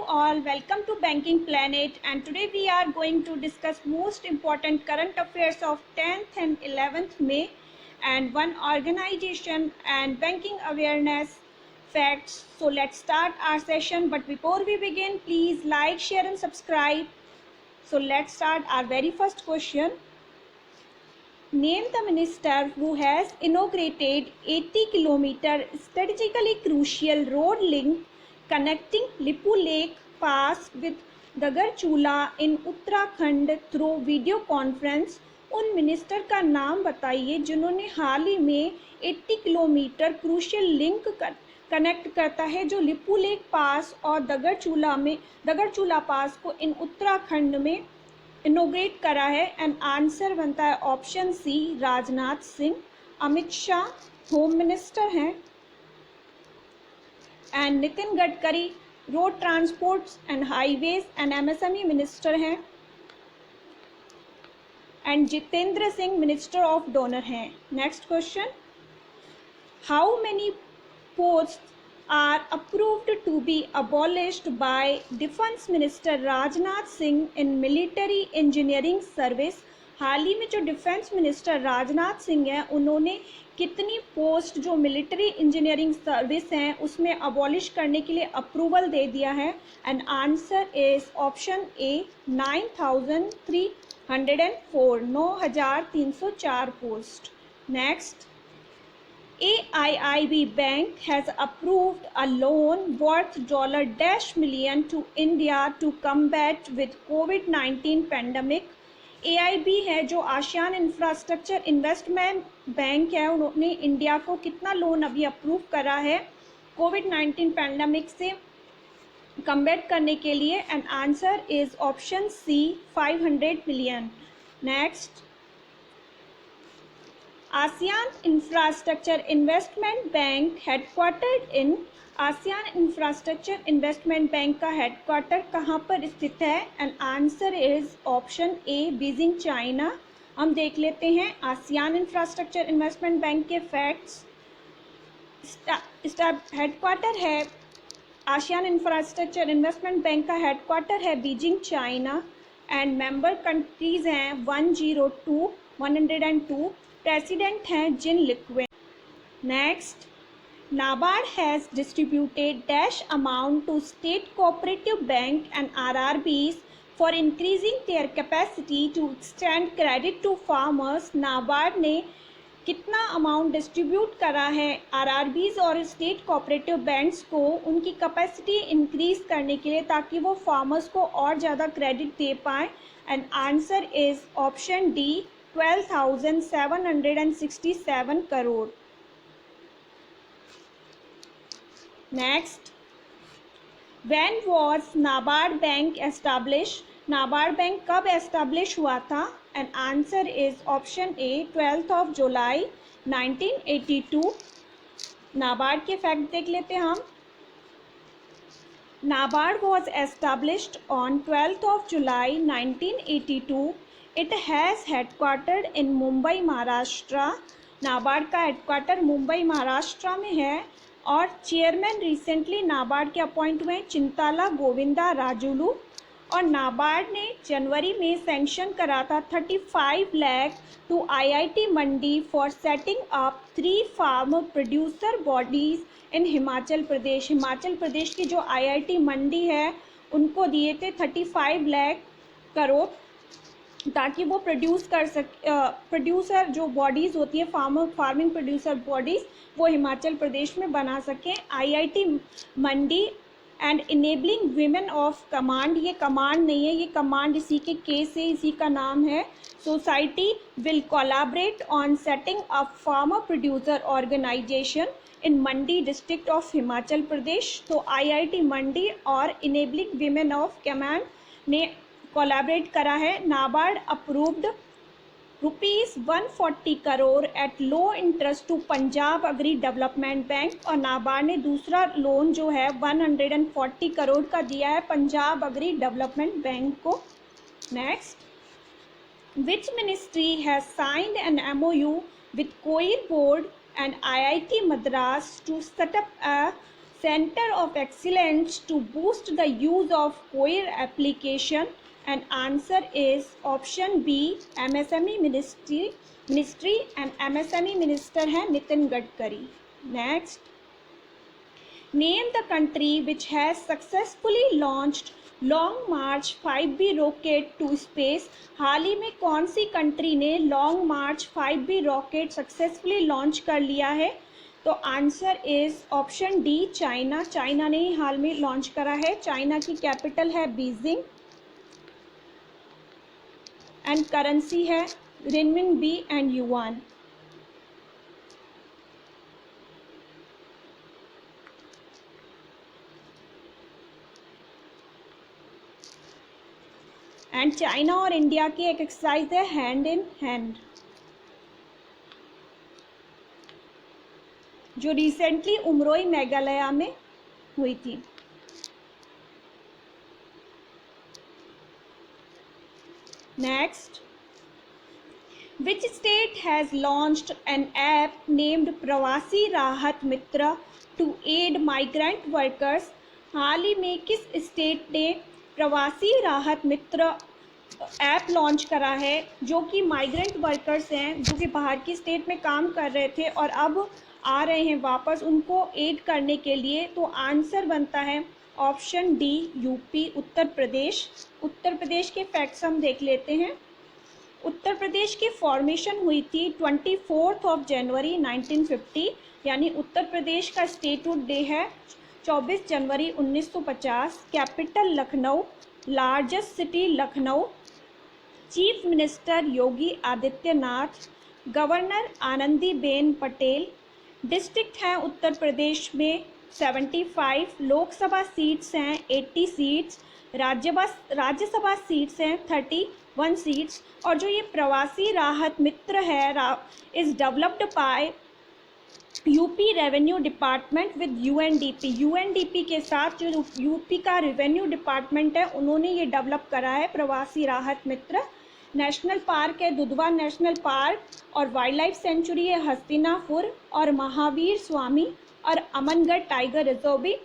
all, welcome to Banking Planet, and today we are going to discuss most important current affairs of 10th and 11th May and one organization and banking awareness facts. So let's start our session, but before we begin, please like, share and subscribe. So let's start our very first question. Name the minister who has inaugurated 80-kilometer strategically crucial road link connecting Lipu Lake Pass with Dagarchula in Uttarakhand through video conference. उन minister का नाम बताइए जिन्होंने हाल ही में 80 kilometre crucial link connect करता है जो लिपू लेक पास और दगड़चूला पास को इन उत्तराखंड में इनोग्रेट करा है। एंड आंसर बनता है option C, Rajnath Singh. Amit Shah home minister हैं and Nitin Gadkari road transports and highways and MSME minister हैं and Jitendra Singh minister of DoNER हैं। Next question, how many post are approved to be abolished by Defence Minister Rajnath Singh in military engineering service। हाल ही में जो defence minister Rajnath Singh हैं उन्होंने कितनी post जो मिलिट्री इंजीनियरिंग सर्विस हैं उसमें अबॉलिश करने के लिए अप्रूवल दे दिया है। And answer is option A, 9,304 9,304 post. Next, AIIB Bank has approved a loan worth $dash million to India to combat with COVID-19 pandemic। AIB है जो आसियान इंफ्रास्ट्रक्चर इन्वेस्टमेंट बैंक है, उन्होंने इंडिया को कितना लोन अभी approve करा है कोविड-19 pandemic से कम्बैट करने के लिए। And answer is option C, 500 million. Next, Asian infrastructure investment bank headquartered in. Asian infrastructure investment bank का हेडक्वार्टर कहाँ पर स्थित है? And answer is option A, Beijing, China. हम देख लेते हैं आसियान इंफ्रास्ट्रक्चर इन्वेस्टमेंट बैंक के फैक्ट्स। हेडक्वार्टर है आसियान इंफ्रास्ट्रक्चर इन्वेस्टमेंट बैंक का हेडक्वार्टर है Beijing, China. And member countries हैं 102। प्रेसिडेंट हैं Jin Liqun. Next, NABARD has distributed dash amount to state cooperative bank and RRBs for increasing their capacity to extend credit to farmers. NABARD ने कितना amount distribute करा है RRBs और state cooperative banks को उनकी capacity increase करने के लिए ताकि वो फार्मर्स को और ज़्यादा क्रेडिट दे पाएँ। And answer is option D, 12,767 crore. Next, when was NABARD bank establish? NABARD bank कब एस्टैब्लिश हुआ था? एंड आंसर इज ऑप्शन ए, 12 जुलाई 1982। नाबार्ड के फैक्ट देख लेते हैं हम। NABARD was established on 12 July 1982। It has headquartered in Mumbai, Maharashtra. NABARD का हेडक्वार्टर मुंबई, महाराष्ट्र में है और चेयरमैन रिसेंटली नाबार्ड के अपॉइंट हुए चिंताला गोविंदा राजुलू। और नाबार्ड ने जनवरी में सैंक्शन करा था 35 lakh to IIT Mandi for setting up 3 farmer producer bodies in Himachal Pradesh. Himachal Pradesh की जो IIT मंडी है उनको दिए थे 35 लाख करोड़ ताकि वो प्रोड्यूसर जो बॉडीज़ होती है फार्मिंग प्रोड्यूसर बॉडीज़ वो हिमाचल प्रदेश में बना सकें। IIT Mandi and enabling women of command, ये कमांड नहीं है, ये कमांड इसी के केस से इसी का नाम है। Society will collaborate on setting up farmer producer organisation in Mandi district of Himachal Pradesh. तो IIT मंडी और इनेबलिंग वीमेन ऑफ कमांड ने कोलैबोरेट करा है। NABARD approved ₹140 crore at low interest to Punjab agri development bank. और नाबार्ड ने दूसरा लोन जो है 140 करोड़ का दिया है पंजाब अग्री डेवलपमेंट बैंक को। Next, which ministry has signed an MOU with coir board and IIT Madras to set up a center of excellence to boost the use of COIR application? And answer is option B, MSME ministry and MSME minister है Nitin Gadkari. Next, name the country which has successfully launched long march 5B rocket to space. हाल ही में कौन सी country ने long march 5B rocket successfully launch कर लिया है? तो answer is option D, China. China ने ही हाल में लॉन्च करा है. चाइना की कैपिटल है बीजिंग एंड करेंसी है रिनमिनबी एंड युआन. एंड चाइना और इंडिया की एक एक्सरसाइज है हैंड इन हैंड, जो रिसेंटली उमरोई मेघालय में हुई थी. Next, which state has launched N app named प्रवासी राहत मित्र टू एड माइग्रेंट वर्कर्स. हाल ही में किस स्टेट ने प्रवासी राहत मित्र ऐप लॉन्च करा है, जो कि माइग्रेंट वर्कर्स हैं जो कि बाहर की स्टेट में काम कर रहे थे और अब आ रहे हैं वापस, उनको एड करने के लिए? तो आंसर बनता है option D, UP, Uttar Pradesh. Uttar Pradesh के फैक्ट्स हम देख लेते हैं. उत्तर प्रदेश की फॉर्मेशन हुई थी 24 जनवरी 1950, यानी उत्तर प्रदेश का स्टेटहुड डे है 24 जनवरी 1950. Capital Lucknow, largest city Lucknow. Chief minister Yogi Adityanath, governor Anandiben Patel. District हैं उत्तर प्रदेश में 75, लोकसभा सीट्स हैं 80 सीट्स, राज्यसभा सीट्स हैं 31 सीट्स. और जो ये प्रवासी राहत मित्र है is developed by UP revenue department with UNDP. UNDP के साथ जो यूपी का रेवेन्यू डिपार्टमेंट है उन्होंने ये डेवलप करा है प्रवासी राहत मित्र. नेशनल पार्क है दुधवा नेशनल पार्क, और वाइल्ड लाइफ सेंचुरी है हस्तिनापुर, और महावीर स्वामी और अमनगढ़ टाइगर रिजर्व भी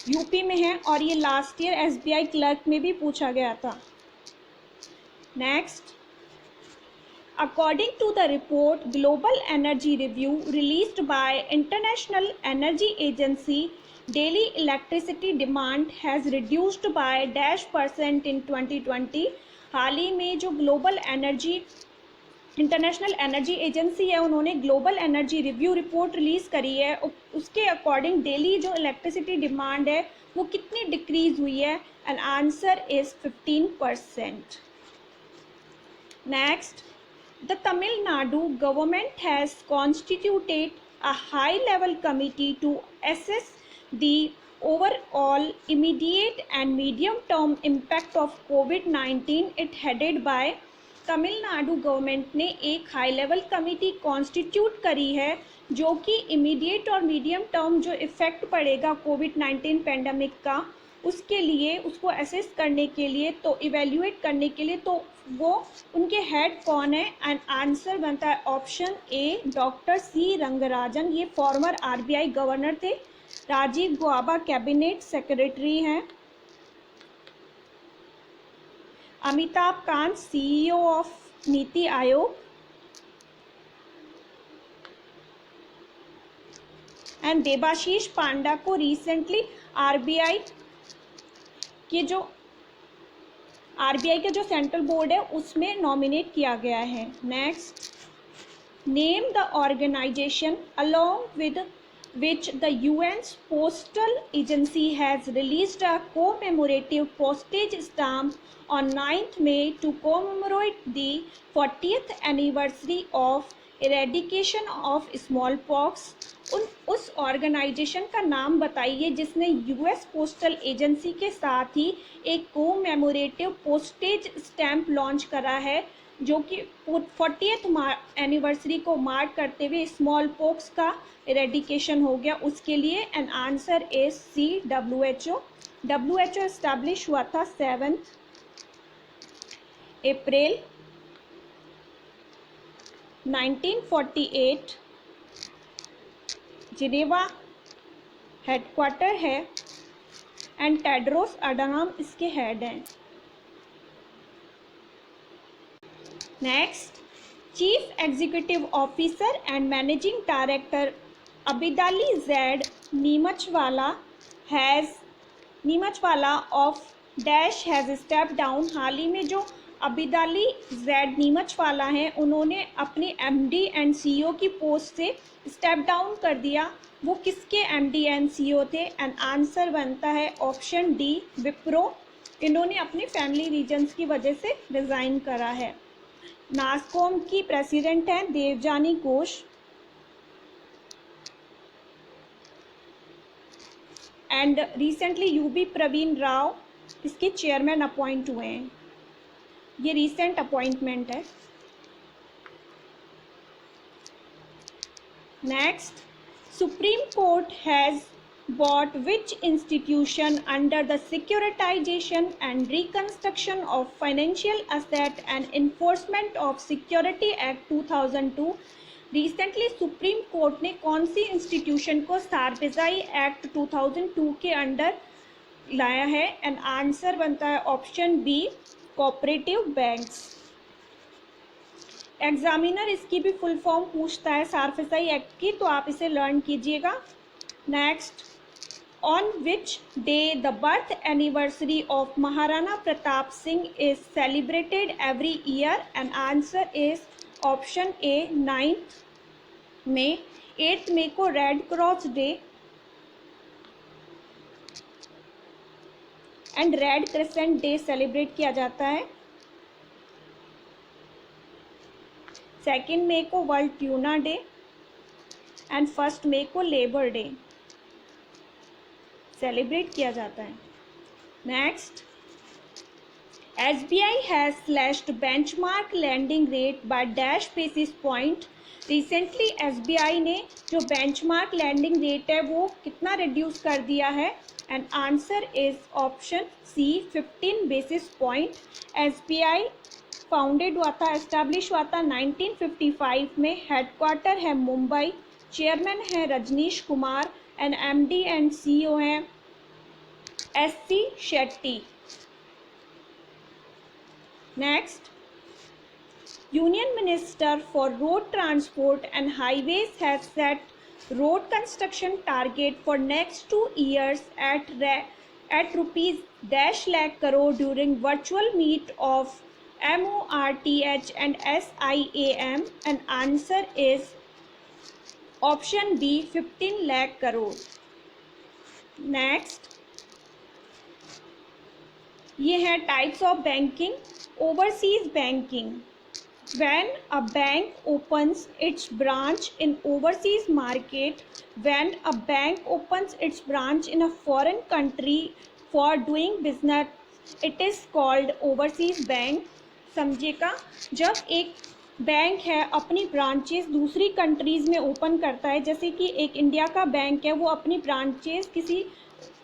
यूपी में है. और ये लास्ट ईयर एसबीआई क्लर्क में भी पूछा गया था. Next, according to the report Global Energy Review released by International Energy Agency, daily electricity demand has reduced by -% in 2020. हाल ही में जो global energy international energy agency है उन्होंने global energy review report release करी है. उसके अकॉर्डिंग डेली जो electricity demand है वो कितनी डिक्रीज हुई है? And answer is 15%. Next, the Tamil Nadu government has constituted a high-level committee to assess the overall immediate and medium-term impact of COVID-19. It headed by Tamil Nadu government ने एक high level committee constitute करी है जो कि immediate और medium term जो effect पड़ेगा कोविड-19 pandemic का उसके लिए, उसको असेस करने के लिए, तो इवेल्युएट करने के लिए, तो वो उनके हेड कौन है? एंड आंसर बनता है option A, doctor C Rangarajan. ये फॉर्मर आरबीआई गवर्नर थे. राजीव गौबा कैबिनेट सेक्रेटरी हैं. Amitabh Kant CEO of NITI Aayog. And Debashish पांडा को रिसेंटली आरबीआई के जो सेंट्रल बोर्ड है उसमें नॉमिनेट किया गया है. Next, name the organisation along with which the UN's postal agency has released a commemorative postage stamp on 9th May to commemorate the 40th anniversary of eradication of smallpox. उस organisation का नाम बताइए जिसने US postal agency के साथ ही एक commemorative postage stamp launch करा है जो कि 40th एनिवर्सरी को मार्क करते हुए स्मॉल पॉक्स का इरेडिकेशन हो गया उसके लिए. And answer is C, WHO. WHO establish हुआ था 7 अप्रैल 1948 जिनेवा हेडक्वार्टर है एंड टेड्रोस अडानॉम इसके हेड हैं। Next, chief executive officer and managing director Abidali Z Neemuchwala of dash has step down. हाल ही में जो अबिदाली जैड नीमचवाला हैं उन्होंने अपनी एमडी एंड सीईओ की पोस्ट से स्टेप डाउन कर दिया। वो किसके एमडी एंड सीईओ थे? एंड आंसर बनता है ऑप्शन डी, विप्रो। इन्होंने अपने फैमिली रीजन्स की वजह से रिज़ाइन करा है। नास्कॉम की प्रेसिडेंट हैं Debjani Ghosh and recently UB Praveen Rao इसके चेयरमैन अपॉइंट हुए हैं। ये रिसेंट अपॉइंटमेंट है। Next, supreme court has bought which institution under the Securitization and Reconstruction of Financial Asset and Enforcement of Security Act 2002। Recently supreme court ने कौन सी institution को सार्फिजाई act 2002 के under लाया है? एंड आंसर बनता है option B, cooperative banks. Examiner इसकी भी फुल फॉर्म पूछता है सार्फिजाई एक्ट की, तो आप इसे लर्न कीजिएगा। Next, on which day the birth anniversary of Maharana Pratap Singh is celebrated every year? And answer is option A, 9th May। 8th May को red cross day and red crescent day celebrate किया जाता है। 2nd May को world tuna day and 1st May को labour day celebrate किया जाता है। Next, SBI has slashed benchmark landing rate by dash basis point. Recently SBI ने जो बेंचमार्क लैंडिंग रेट है वो कितना रिड्यूस कर दिया है? And answer is option C, 15 basis point. SBI founded हुआ था, एस्टैब्लिश हुआ था 1955 में। हेडक्वार्टर है मुंबई, चेयरमैन है Rajnish Kumar and MD and CEO हैं SC Shetty. Next, union minister for road transport and highways has set road construction target for next 2 years at rupees dash lakh crore during virtual meet of MORTH and SIAM, and answer is option B, 15 lakh crore. Next, ये है types of banking. Overseas banking, when a bank opens its branch in overseas market, when a bank opens its branch in a foreign country for doing business, it is called overseas bank. समझिएगा, जब एक bank है अपनी branches दूसरी countries में open करता है, जैसे कि एक इंडिया का बैंक है वो अपनी ब्रांचेस किसी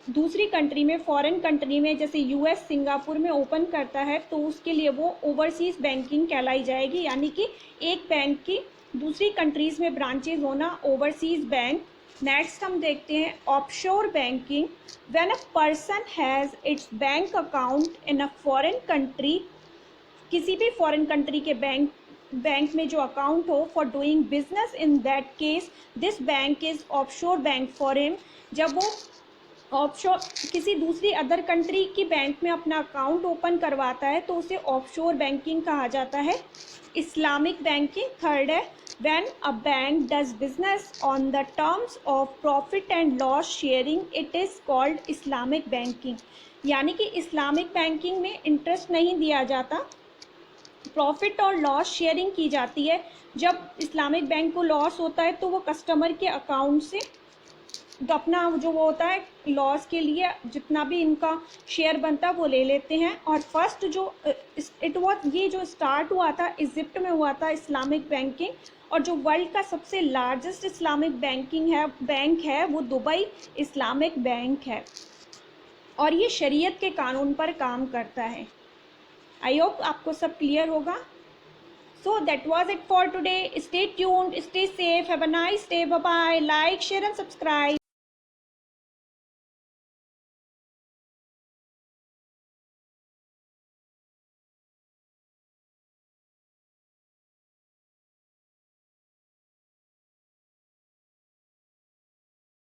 दूसरी कंट्री में, फॉरेन कंट्री में जैसे US, सिंगापुर में ओपन करता है, तो उसके लिए वो ओवरसीज़ बैंकिंग कहलाई जाएगी। यानी कि एक बैंक की दूसरी कंट्रीज़ में ब्रांचेज होना ओवरसीज़ बैंक। नेक्स्ट हम देखते हैं offshore banking, when a person has its bank account in a foreign country, किसी भी फॉरेन कंट्री के बैंक में जो अकाउंट हो for doing business in that case this bank is offshore bank for him. जब वो ऑफशोर किसी दूसरी अदर कंट्री की बैंक में अपना अकाउंट ओपन करवाता है तो उसे ऑफशोर बैंकिंग कहा जाता है। इस्लामिक बैंकिंग थर्ड है, when a bank does business on the terms of profit and loss sharing, it is called Islamic banking. यानी कि इस्लामिक बैंकिंग में इंटरेस्ट नहीं दिया जाता, प्रॉफिट और लॉस शेयरिंग की जाती है। जब इस्लामिक बैंक को लॉस होता है तो वो कस्टमर के अकाउंट से अपना जो वो होता है लॉस के लिए जितना भी इनका शेयर बनता है वो ले लेते हैं। और फर्स्ट जो ये जो स्टार्ट हुआ था इजिप्ट में हुआ था इस्लामिक बैंकिंग, और जो वर्ल्ड का सबसे लार्जेस्ट इस्लामिक बैंक है वो दुबई इस्लामिक बैंक है, और ये शरीयत के कानून पर काम करता है। आई होप आपको सब क्लियर होगा। So that was it for today. Stay tuned, stay safe, have a nice day, bye bye, like, share and subscribe.